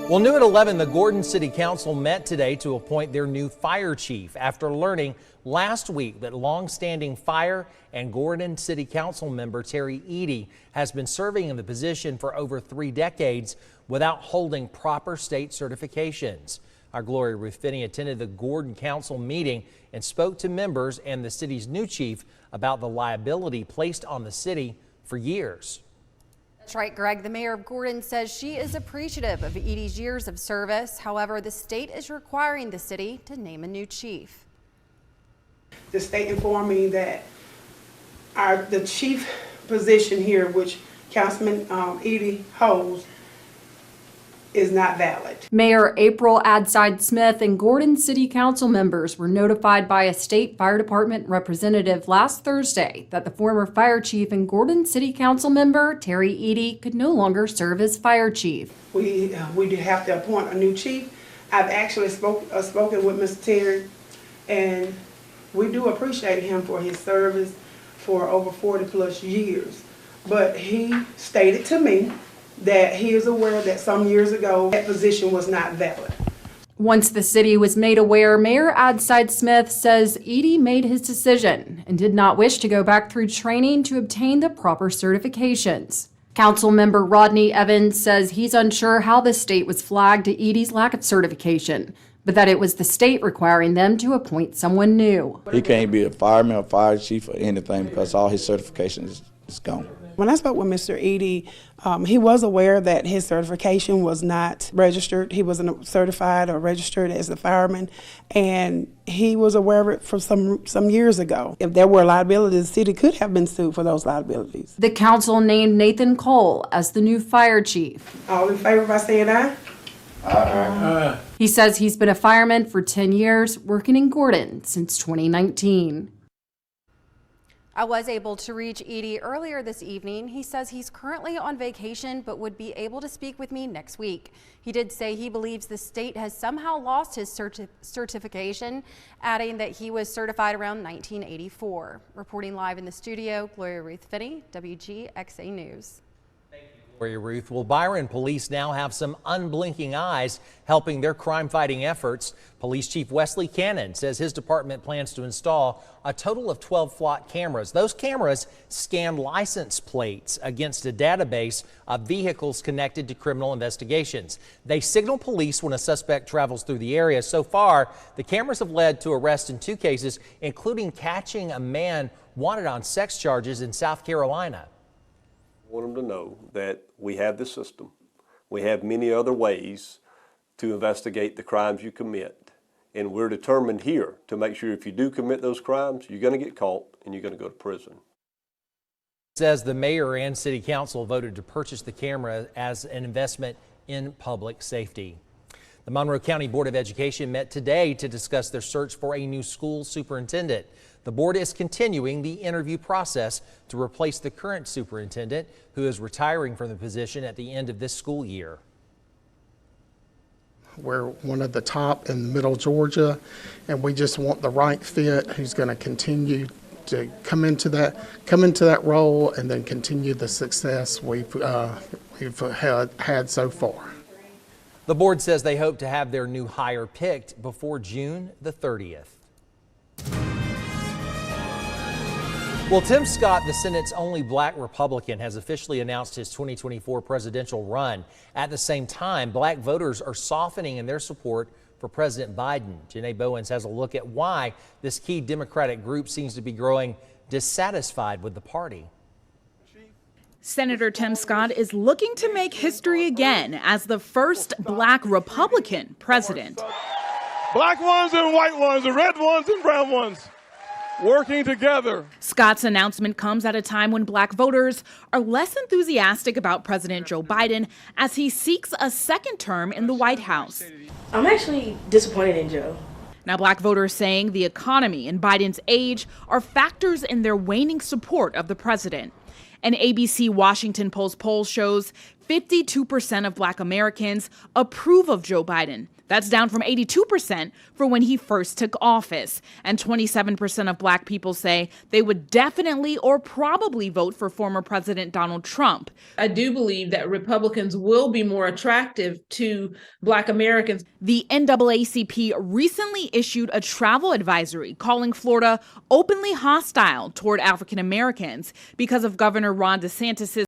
Well, new at 11, the Gordon City Council met today to appoint their new fire chief after learning last week that longstanding fire and Gordon City Council member Terry Eady has been serving in the position for over 3 decades without holding proper state certifications. Our Gloria Ruth Finney attended the Gordon Council meeting and spoke to members and the city's new chief about the liability placed on the city for years. That's right, Greg. The mayor of Gordon says she is appreciative of Eady's years of service. However, the state is requiring the city to name a new chief. The state informed me that the chief position here, which Councilman Eady holds, is not valid. Mayor April Adside-Smith and Gordon City Council members were notified by a state fire department representative last Thursday that the former fire chief and Gordon City Council member Terry Eady could no longer serve as fire chief. We do have to appoint a new chief. I've actually spoken with Mr. Terry, and we do appreciate him for his service for over 40 plus years. But he stated to me that he is aware that some years ago that position was not valid. Once the city was made aware, Mayor Adside-Smith says Eady made his decision and did not wish to go back through training to obtain the proper certifications. Councilmember Rodney Evans says he's unsure how the state was flagged to Eady's lack of certification, but that it was the state requiring them to appoint someone new. He can't be a fireman or fire chief or anything because all his certifications is gone. When I spoke with Mr. Eady, he was aware that his certification was not registered. He wasn't certified or registered as a fireman, and he was aware of it from some years ago. If there were liabilities, the city could have been sued for those liabilities. The council named Nathan Cole as the new fire chief. All in favor by saying aye? Aye. He says he's been a fireman for 10 years, working in Gordon since 2019. I was able to reach Eady earlier this evening. He says he's currently on vacation but would be able to speak with me next week. He did say he believes the state has somehow lost his certification, adding that he was certified around 1984. Reporting live in the studio, Gloria Ruth Finney, WGXA News. Gloria Ruth. Well, Byron police now have some unblinking eyes helping their crime-fighting efforts. Police Chief Wesley Cannon says his department plans to install a total of 12 flock cameras. Those cameras scan license plates against a database of vehicles connected to criminal investigations. They signal police when a suspect travels through the area. So far, the cameras have led to arrests in 2 cases, including catching a man wanted on sex charges in South Carolina. I want them to know that we have this system. We have many other ways to investigate the crimes you commit. And we're determined here to make sure if you do commit those crimes, you're going to get caught and you're going to go to prison. Says the mayor and city council voted to purchase the camera as an investment in public safety. The Monroe County Board of Education met today to discuss their search for a new school superintendent. The board is continuing the interview process to replace the current superintendent, who is retiring from the position at the end of this school year. We're one of the top in middle Georgia, and we just want the right fit who's going to continue to come into that role and then continue the success we've had so far. The board says they hope to have their new hire picked before June the 30th. Well, Tim Scott, the Senate's only black Republican, has officially announced his 2024 presidential run. At the same time, black voters are softening in their support for President Biden. Janae Bowens has a look at why this key Democratic group seems to be growing dissatisfied with the party. Senator Tim Scott is looking to make history again as the first black Republican president. Black ones and white ones, the red ones and brown ones, working together. Scott's announcement comes at a time when black voters are less enthusiastic about President Joe Biden as he seeks a second term in the White House. I'm actually disappointed in Joe. Now, black voters saying the economy and Biden's age are factors in their waning support of the president. An ABC Washington Post poll shows 52% of Black Americans approve of Joe Biden. That's down from 82% for when he first took office. And 27% of Black people say they would definitely or probably vote for former President Donald Trump. I do believe that Republicans will be more attractive to Black Americans. The NAACP recently issued a travel advisory calling Florida openly hostile toward African Americans because of Governor Ron DeSantis'